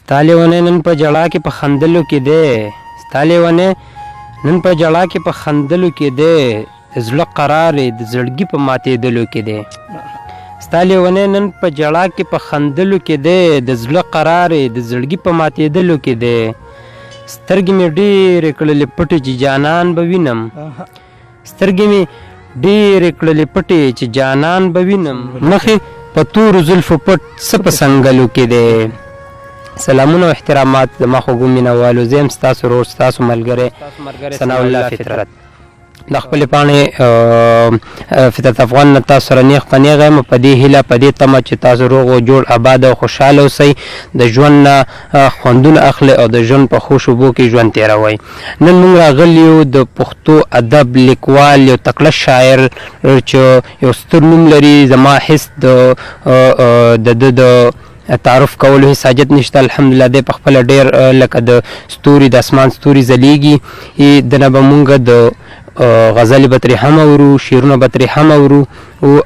ستا لیونی نن په جړا کې په خندلو کې دی، ستا لیونی نن په جړا کې په خندلو کې دی، د زړه قرار د زړګي په ماتېدلو کې دی. ستا لیونی نن په جړا کې په خندلو کې دی، د زړه قرار د زړګي په ماتېدلو کې دی. سترګې مې ډېرې کړلې پټې چې جانان به وینم، سترګې مې ډېرې کړلې پټې چې جانان به وینم، مخې په تورو زلفو پټ څه په سنګلو کې دی. سلامونه او احترامات زما خوږو مینهوالو، زه یم ستاسو ورور ستاسو ملګری ثناءالله فطرت. د خپلې پاڼې فطرت افغان نه تاسو سره نیغ په نیغه یم په دې هیله په دې تمه چې تاسو روغ او جوړ آباد او خوشحاله اوسئ، د ژوند نه خوندونه اخلئ او د ژوند په ښو شوبو کې ژوند تېروئ. نن موږ راغلي یو د پښتو ادب لیکوال، یو تکړه شاعر چې یو ستر نوم لري. زما حس د تعارف کولو هیڅ حاجت نشته. الحمدلله دی په خپله ډېر لکه د ستوري د اسمان ستوري ځلیږي. دنه به مونږ د غزلې به ترې هم اورو، شعرونه به ترې هم اورو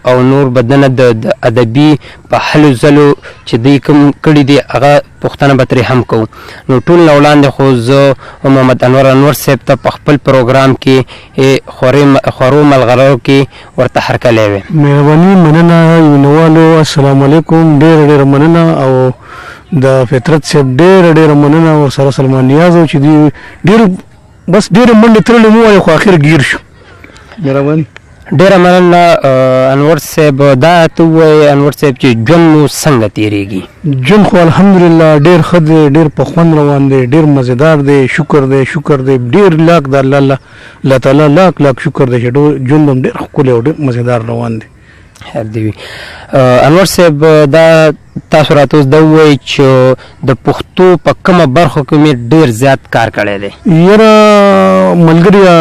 او نور به دنه د ادبي په هلو ځلو چې دوی کوم کړي دي هغه پوښتنه به ترې هم کوو. نو ټول نه وړاندې خو زه محمد انور صاحب ته په خپل پروګرام کې خورو ملغلرو کې ورته هرکلی وی. مهرباني، مننه مینهوالو، السلام علیکم. ډېره ډېره مننه او د فطرت صاحب ډېره مننه او سره سلمان نیاز او چې دوی ډېر بس ډېرې منډې ترلې مو وایو خو آخر ګیر شو. مهرباني، ډېره مننه انور صاحب. دا ته ووایې انور صاحب چې ژوند مو څنګه تېرېږي؟ ژوند خو الحمدلله ډېر ښه دی، ډېر په خوند روان دی، ډېر مزېدار دی. شکر دی ډېر لاک د الله تعالی لاک شکر دی چې ژوند هم ډېر ښکلی او ډېر مزېدار روان دی. خیر دی وي. انور صاحب دا تاسو راته اوس دا ووایئ چې د پښتو په کومه برخو کې مې ډېر زیات کار کړی دی؟ یاره ملګريه،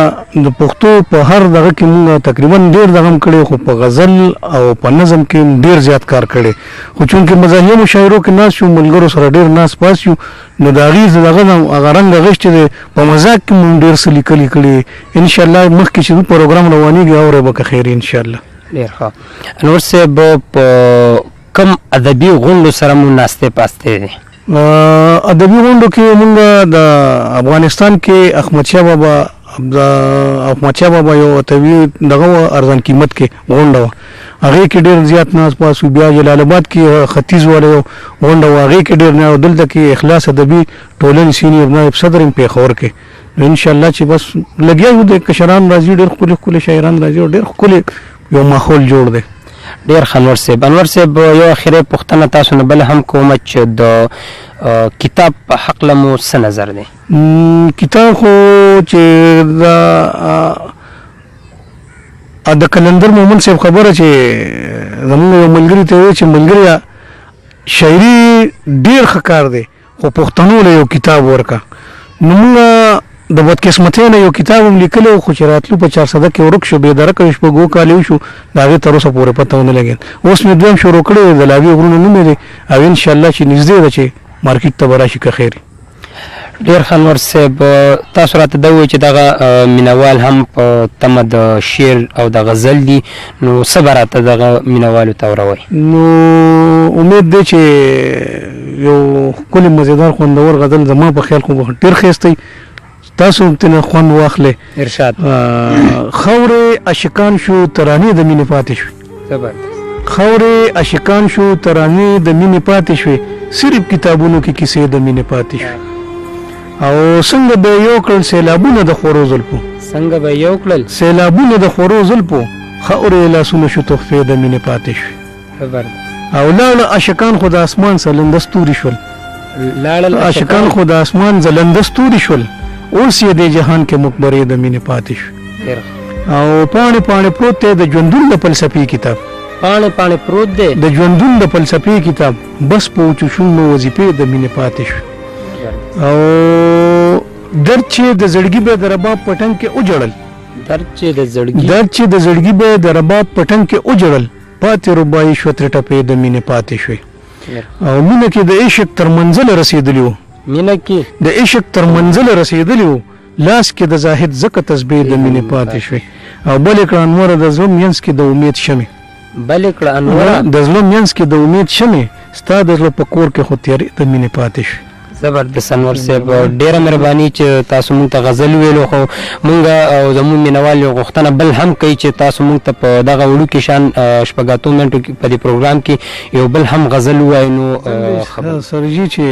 د پښتو په هر دغه کې مونږ تقریبا ډېر دغه هم کړی، خو په غزل او په نظم کې ډېر زیات کار کړی. خو چونکې مزاحیه مشاعرو کې ناست شو، ملګرو سره ډېر ناست پاس یو، نو د هغې دغه هغه رنګ اخیستی دی. په مزاق کې مونږ ډېر څه لیکلي کړي. انشاءالله مخکې چې پروګرام روانېږي اورئ به که خیر انشاءالله. ډېر ښه. انور صاحب په کوم ادبي غونډو سره مو ناستې پاستې دي؟ ادبي غونډو کې مونږ د افغانستان کې احمدشاه بابا یو اتوي دغه ارزان قیمت کې غونډه وه، هغې کې ډېر زیات ناست پاس وو. بیا جلال آباد کې ختیځ والا یو غونډه وه، هغې کې ډېر نه، او دلته کې اخلاص ادبي ټولنې سینیور نایب صدر یم پېښور کې. نو انشاءالله چې بس لګیا یو د کشران راځي، ډېر ښکلي شاعران راځي او ډېر ښکلی یو ماحول جوړ دی. ډېر ښه انور صاحب. انور صاحب یو اخري پوښتنه تاسو نه بله هم کومه چې د کتاب په هکله مو څه نظر دی؟ کتاب خو چې د کلندر مومن صاحب خبره چې زمونږ یو ملګري ته وایي چې ملګريه شاعري ډېر ښه کار دی خو پښتنو له یو کتاب ورکه. نو مونږ د بدقسمتۍ نه یو کتاب هم لیکلی و، خو چې راتلو په 400 کې ورک شو، بېدرکه شپږو کالې وشو، د هغې تر اوسه پورې پته ونه لګېد. اوس مې دویم شروع کړی دی، د لابي غرونه نوم یې دی، او انشاءالله چې نږدې ده چې مارکېټ ته به راشي که خیر. ډېر ښه انور صاحب. تاسو راته دا ووایئ چې دغه مینهوال هم په تمه د شعر او د غزل دي، نو څه به راته دغه مینهوالو ته وروئ؟ نو امید دی چې یو ښکلې مزېدار خوندور غزل زما په خیال خو ډېر ښایسته تاسو هم ترې خوند واخلئ. ارشاد. خاورې عاشقان شو ترانې د مینې پاتې شوې، خاورې عاشقان شو ترانې د مینې پاتې شوې، صرف کتابونو کې کیسې د مینې پاتې شوې. او څنګه به یو کړل سیلابونه د خورو زلفو، څنګه به یو کړل سیلابونه د خورو زلفو، خاورې لاسونه شو تحفې د مینې پاتې شوې. او لاړه عاشقان خو د اسمان ځلنده ستوري شول، لاړل عاشقان خو د اسمان ځلنده ستوري شول، اوس یې د جهان کې مقبرې د مینې پاتې شو. او پاڼې پاڼې پروت دی د ژوندون د فلسفې کتاب، پاڼې پاڼې پروت دی د ژوندون د فلسفې کتاب، بس په وچو شونډو وظیفې د مینې پاتې شو. او درد چې د زړګي به د رباب په ټنګ کې وجړل، درد چې د زړګي به د رباب په ټنګ کې وجړل، پاتې ربایي شوه ترې ټپې د مینې پاتې شوې. او مینه کې د عشق تر منزله رسېدلي وو، مینه کې د عشق تر منزله رسېدلي وو، لاس کې د زاهد زکه تسبیح د مینې پاتې شوې. او بلې کړه انوره د زړه منځ کې د امید شمې، بلې کړه انوره د زړه منځ کې د امید شمې، ستا د زړه په کور کې خو تیارې د مینې پاتې شوې. زبردست انور صاحب ډیره مهرباني چې تاسو مونږ ته غزل ویلو خو مونږ او زموږ مینوال یو غوښتنه بل هم کوي چې تاسو مونږ ته په دغه وړوکي شان شپږ اتو منټو کې په دې پروګرام کې یو بل هم غزل ووایو نو سرجي چې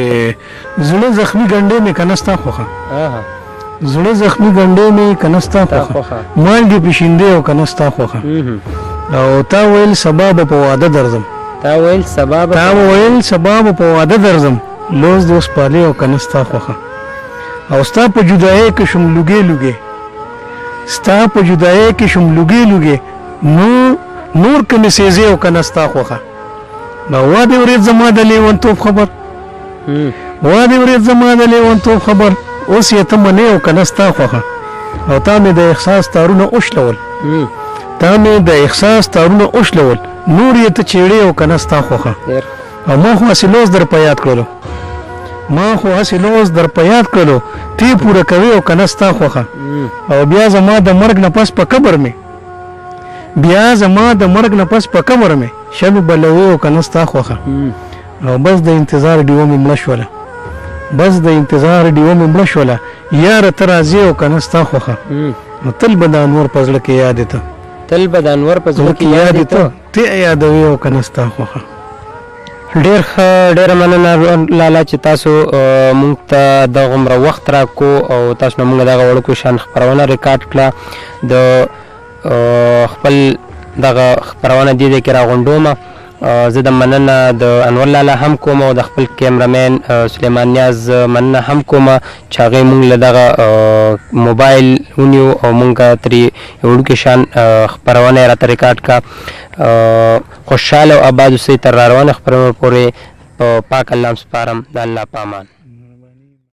زړه زخمي ګنډې مې که نه ستا خوښه زړه زخمي ګنډې مې که نه ستا خوښه مالګې پیشیندې او که نه ستا خوښه او تا ویل سبا به په واده درځم تا ویل سبا به په واده درځم لوز دوست پالې او که نه ستا خوښه او ستا په جدایۍ کې شم لوګې لوګې ستا په جدایۍ کې شم لوګې لوګې نور که مې سیزې او که نه ستا خوښه نو وا دې ورېد زما د لیونتوب خبر خبر اوس یې ته منې او که نه ستا خوښه او تا مې د احساس تارونه اوشلول نور یې ته چیړې او که نه ستا خوښه او ما خو هسې لوز در په یاد کړلو تی پوره کوي او که نه ستا خوښه او بیا زما د مرګ نه پس په قبر مې شب بلوي او که نه ستا خوښه او بس د انتظار ډیوه مې مړه شوله یاره ته راځې او که نه ستا خوښه نو تل به د انور په زړه کې یادې ته ته یادوي او که نه ستا خوښه ډېره مننه لالا چې تاسو مونږ ته د غومره وخت راکو او تاسو نه مونږ دغه وړوکو شان خپرونه ریکارډ کړه د خپل دغه خپرونه دې کې راغونډومه زه د مننه د انور لالا هم کوم او د خپل کیمرامین سلیمان نیاز مننه هم کوم چې هغې مونږ له دغه موبایل ونیو او مونږ ترې یو وړوکې شان خپرونه یې راته ریکارډ کړه خوشحاله او آباد اوسئ تر را روانه خپرونه پورې په پاک الله سپارم د الله په امان